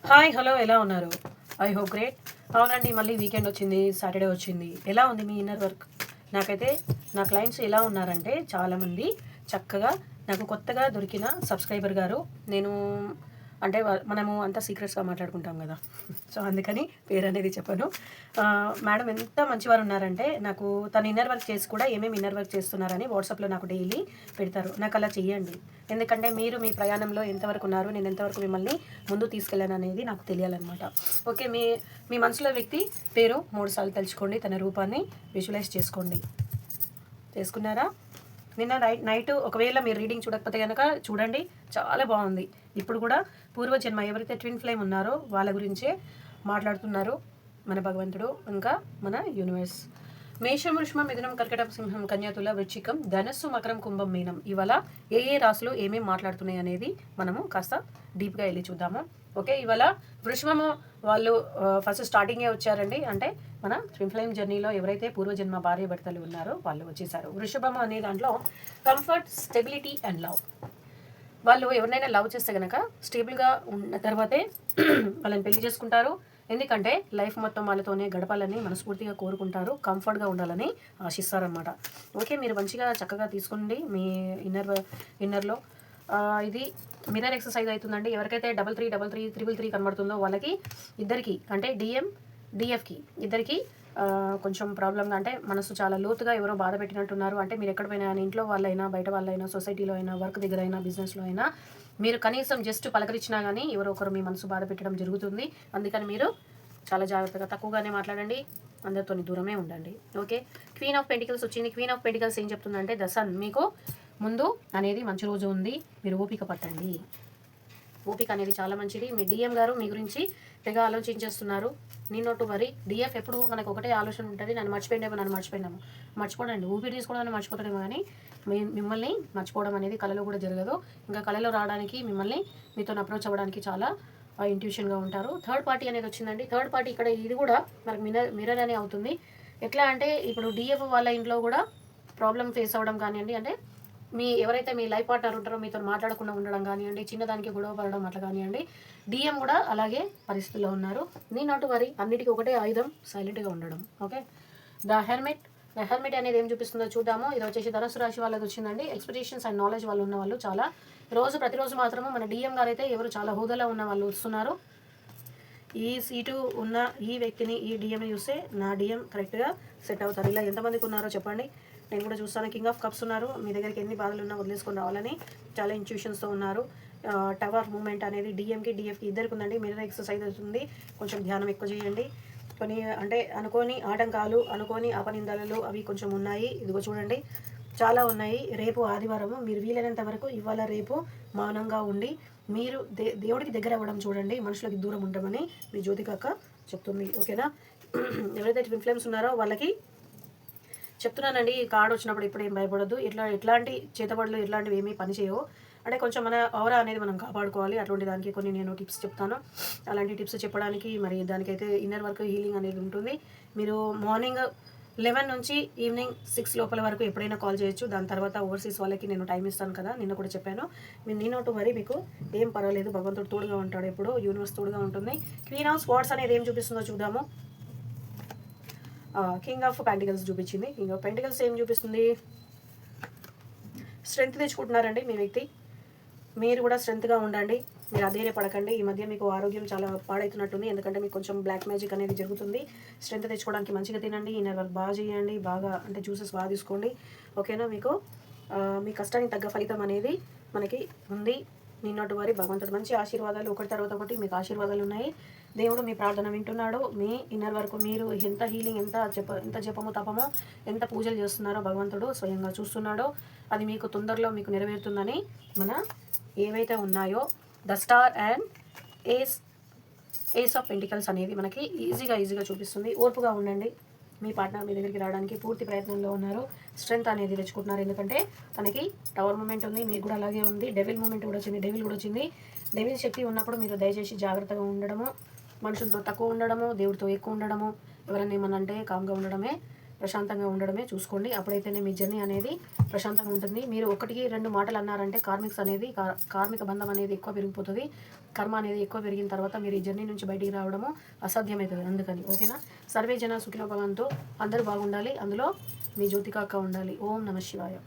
Hi hello ఎలా ఉన్నారు? I hope great. అవునండి, మళ్ళీ వీకెండ్ వచ్చింది, సాటర్డే వచ్చింది. ఎలా ఉంది మీ ఇన్నర్ వర్క్? నాకైతే నా క్లయింట్స్ ఎలా ఉన్నారంటే చాలామంది చక్కగా నాకు కొత్తగా దొరికిన సబ్స్క్రైబర్ గారు. నేను అంటే మనము అంతా సీక్రెట్స్గా మాట్లాడుకుంటాం కదా, సో అందుకని పేరు అనేది చెప్పాను. మేడం ఎంత మంచివారు ఉన్నారంటే నాకు తను ఇన్నర్ వర్క్ చేసి కూడా ఏమేమి ఇన్నర్ వర్క్ చేస్తున్నారని వాట్సాప్లో నాకు డైలీ పెడతారు. నాకు అలా చెయ్యండి, ఎందుకంటే మీరు మీ ప్రయాణంలో ఎంతవరకు ఉన్నారు, నేను ఎంతవరకు మిమ్మల్ని ముందు తీసుకెళ్ళాను అనేది నాకు తెలియాలన్నమాట. ఓకే, మీ మీ మనసులో వ్యక్తి పేరు 3 సార్లు తలుచుకోండి, తన రూపాన్ని విజువలైజ్ చేసుకోండి. చేసుకున్నారా? నిన్న నైట్ ఒకవేళ మీరు రీడింగ్ చూడకపోతే కనుక చూడండి, చాలా బాగుంది. ఇప్పుడు కూడా పూర్వజన్మ ఎవరైతే ట్విన్ ఫ్లేమ్ ఉన్నారో వాళ్ళ గురించే మాట్లాడుతున్నారు మన భగవంతుడు, ఇంకా మన యూనివర్స్. మేషం, వృషభం, మిథునం, కర్కటం, సింహం, కన్యా, తుల, వృశ్చికం, ధనస్సు, మకరం, కుంభం, మీనం. ఇవాళ ఏ రాశులు ఏమేమి మాట్లాడుతున్నాయి అనేది మనము కాస్త డీప్గా వెళ్ళి చూద్దాము. ఓకే, ఇవాళ వృషభము వాళ్ళు ఫస్ట్ స్టార్టింగే వచ్చారండి. అంటే మన ట్విన్ ఫ్లేమ్ జర్నీలో ఎవరైతే పూర్వజన్మ భార్య భర్తలు ఉన్నారో వాళ్ళు వచ్చేసారు. వృషభము అనే దాంట్లో కంఫర్ట్, స్టెబిలిటీ అండ్ లవ్. వాళ్ళు ఎవరినైనా లవ్ చేస్తే కనుక స్టేబుల్గా ఉన్న తర్వాతే వాళ్ళని పెళ్లి చేసుకుంటారు. ఎందుకంటే లైఫ్ మొత్తం వాళ్ళతోనే గడపాలని మనస్ఫూర్తిగా కోరుకుంటారు, కంఫర్ట్గా ఉండాలని ఆశిస్తారనమాట. ఓకే, మీరు మంచిగా చక్కగా తీసుకోండి మీ ఇన్నర్లో. ఇది మిర్రర్ ఎక్సర్సైజ్ అవుతుందండి. ఎవరికైతే 3333 కనబడుతుందో వాళ్ళకి ఇద్దరికి, అంటే డిఎఫ్కి ఇద్దరికి కొంచెం ప్రాబ్లంగా, అంటే మనసు చాలా లోతుగా ఎవరో బాధ పెట్టినట్టున్నారు. అంటే మీరు ఎక్కడ పోయినా, ఇంట్లో వాళ్ళైనా, బయట వాళ్ళైనా, సొసైటీలో అయినా, వర్క్ దగ్గర అయినా, బిజినెస్లో అయినా మీరు కనీసం జస్ట్ పలకరించినా కానీ ఎవరో ఒకరు మీ మనసు బాధ పెట్టడం జరుగుతుంది. అందుకని మీరు చాలా జాగ్రత్తగా తక్కువగానే మాట్లాడండి, అందరితో దూరమే ఉండండి. ఓకే, క్వీన్ ఆఫ్ పెంటికల్స్ వచ్చింది. క్వీన్ ఆఫ్ పెంటికల్స్ ఏం చెప్తుందంటే ద సన్, మీకు ముందు అనేది మంచి రోజు ఉంది, మీరు ఓపిక పట్టండి. ఓపిక అనేది చాలా మంచిది. మీ డిఎం గారు మీ గురించి తెగ ఆలోచించేస్తున్నారు. నీ నోటు వరి. డిఎఫ్ ఎప్పుడు మనకు ఒకటే ఆలోచన ఉంటుంది, నన్ను మర్చిపోయినాము. మర్చిపోడండి, ఊపిరి తీసుకోవడానికి మర్చిపోతాడేమో కానీ మిమ్మల్ని మర్చిపోవడం అనేది కళలో కూడా జరగదు. ఇంకా కళలో రావడానికి మిమ్మల్ని మీతో అప్రోచ్ అవ్వడానికి చాలా ఇంట్యూషన్గా ఉంటారు. థర్డ్ పార్టీ అనేది వచ్చిందండి. థర్డ్ పార్టీ ఇక్కడ ఇది కూడా మనకు మిర్రర్ అనే అవుతుంది. ఎట్లా అంటే ఇప్పుడు డిఎఫ్ వాళ్ళ ఇంట్లో కూడా ప్రాబ్లం ఫేస్ అవ్వడం కానివ్వండి, అంటే ఎవరైతే మీ లైఫ్ పార్ట్నర్ ఉంటారో మీతో మాట్లాడకుండా ఉండడం కానివ్వండి, చిన్నదానికి గొడవ పడడం అట్లా కానివ్వండి. డిఎం కూడా అలాగే పరిస్థితుల్లో ఉన్నారు. నీ నాటు వారి అన్నిటికీ ఒకటే ఆయుధం, సైలెంట్గా ఉండడం. ఓకే, ద హెర్మిట్ అనేది ఏం చూపిస్తుందో చూద్దాము. ఇది వచ్చేసి ధనుసు రాశి వాళ్ళకి వచ్చిందండి. ఎక్స్పెక్టేషన్స్ అండ్ నాలెడ్జ్ వాళ్ళు ఉన్న వాళ్ళు చాలా ప్రతిరోజు మాత్రము మన డిఎం గారు అయితే ఎవరు చాలా హోదాలో ఉన్న వాళ్ళు వస్తున్నారు. ఈ సీటు ఉన్న ఈ వ్యక్తిని, ఈ డిఎంని చూస్తే నా డిఎం కరెక్ట్గా సెట్ అవుతారు. ఇలా ఎంతమందికి ఉన్నారో చెప్పండి, నేను కూడా చూస్తాను. కింగ్ ఆఫ్ కప్స్ ఉన్నారు. మీ దగ్గరికి ఎన్ని బాధలు ఉన్నా వదిలేసుకొని రావాలని చాలా ఇంట్యూషన్స్తో ఉన్నారు. టవర్ మూమెంట్ అనేది డిఎఫ్కి ఇద్దరికి ఉందండి. మిర్రర్ ఎక్సర్సైజ్ అవుతుంది, కొంచెం ధ్యానం ఎక్కువ చేయండి. కొన్ని అంటే అనుకోని ఆటంకాలు, అనుకోని అపనిందలు అవి కొంచెం ఉన్నాయి. ఇదిగో చూడండి, చాలా ఉన్నాయి. రేపు ఆదివారము, మీరు వీలైనంత వరకు ఇవాళ రేపు మౌనంగా ఉండి మీరు దేవుడికి దగ్గర అవ్వడం చూడండి, మనుషులకి దూరం ఉండమని మీ జ్యోతిక అక్క చెప్తుంది. ఓకేనా? ఎవరైతే ట్విన్ ఫ్లేమ్స్ ఉన్నారో వాళ్ళకి చెప్తున్నానండి, ఈ కార్డు వచ్చినప్పుడు ఇప్పుడు ఏం భయపడద్దు. ఎట్లాంటి చేతబడులు ఇట్లాంటివి ఏమీ పనిచేయవు. అంటే కొంచెం మన ఔరా అనేది మనం కాపాడుకోవాలి. అటువంటి దానికి కొన్ని నేను టిప్స్ చెప్తాను. అలాంటి టిప్స్ చెప్పడానికి మరి దానికైతే ఇన్నర్ వర్క్ హీలింగ్ అనేది ఉంటుంది. మీరు మార్నింగ్ 11 నుంచి ఈవినింగ్ 6 లోపల వరకు ఎప్పుడైనా కాల్ చేయొచ్చు. దాని తర్వాత ఓవర్సీస్ వాళ్ళకి నేను టైం ఇస్తాను కదా, నిన్న కూడా చెప్పాను. మీరు నీ నోటు మరి మీకు ఏం పర్వాలేదు, భగవంతుడు తోడుగా ఉంటాడు, ఎప్పుడు యూనివర్స్ తోడుగా ఉంటుంది. క్వీన్ ఆఫ్ స్వార్డ్స్ అనేది ఏం చూపిస్తుందో చూద్దాము. కింగ్ ఆఫ్ పెంటికల్స్ చూపించింది. కింగ్ ఆఫ్ పెంటికల్స్ ఏం చూపిస్తుంది? స్ట్రెంగ్త్ తెచ్చుకుంటున్నారండి మీ వ్యక్తి. మీరు కూడా స్ట్రెంగ్త్గా ఉండండి, మీరు అధైర్యపడకండి. ఈ మధ్య మీకు ఆరోగ్యం చాలా పాడవుతున్నట్టుంది, ఎందుకంటే మీకు కొంచెం బ్లాక్ మ్యాజిక్ అనేది జరుగుతుంది. స్ట్రెంగ్త్ తెచ్చుకోవడానికి మంచిగా తినండి, ఇన్నర్ వర్క్ బాగా చేయండి, బాగా అంటే జ్యూసెస్ బాగా తీసుకోండి. ఓకేనా? మీకు మీ కష్టానికి తగ్గ ఫలితం అనేది మనకి ఉంది. నిన్నటి వారి భగవంతుడు మంచి ఆశీర్వాదాలు ఒకటి తర్వాత ఒకటి మీకు ఆశీర్వాదాలు ఉన్నాయి. దేవుడు మీ ప్రార్థన వింటున్నాడు. మీ ఇన్నర్ వరకు మీరు ఎంత హీలింగ్, ఎంత జపము తపమో, ఎంత పూజలు చేస్తున్నారో భగవంతుడు స్వయంగా చూస్తున్నాడో. అది మీకు తొందరలో మీకు నెరవేరుతుందని మన ఏవైతే ఉన్నాయో the star and ace of pentacles అనేది మనకి ఈజీగా చూపిస్తుంది. ఓర్పుగా ఉండండి. మీ పార్ట్నర్ మీ దగ్గరికి రావడానికి పూర్తి ప్రయత్నంలో ఉన్నారు. స్ట్రెంత్ అనేది తెచ్చుకుంటున్నారు, ఎందుకంటే తనకి టవర్ మూమెంట్ ఉంది, మీకు కూడా అలాగే ఉంది. డెవిల్ మూమెంట్ కూడా వచ్చింది, డెవిల్ శక్తి ఉన్నప్పుడు మీరు దయచేసి జాగ్రత్తగా ఉండడము, మనుషులతో తక్కువ ఉండడము, దేవుడితో ఎక్కువ ఉండడము, ఎవరైనా ఏమన్నా అంటే కామ్గా ఉండడమే ప్రశాంతంగా ఉండడమే చూసుకోండి. అప్పుడైతేనే మీ జర్నీ అనేది ప్రశాంతంగా ఉంటుంది. మీరు 1-2 మాటలు అన్నారంటే కార్మిక బంధం అనేది ఎక్కువ పెరిగిపోతుంది. కర్మ అనేది ఎక్కువ పెరిగిన తర్వాత మీరు ఈ జర్నీ నుంచి బయటికి రావడము అసాధ్యమవుతుంది. అందుకని ఓకేనా. సర్వే జన సుఖినో భవంతు. అందరూ బాగుండాలి. అందులో మీ జ్యోతిక అక్క ఉండాలి. ఓం నమ శివాయ.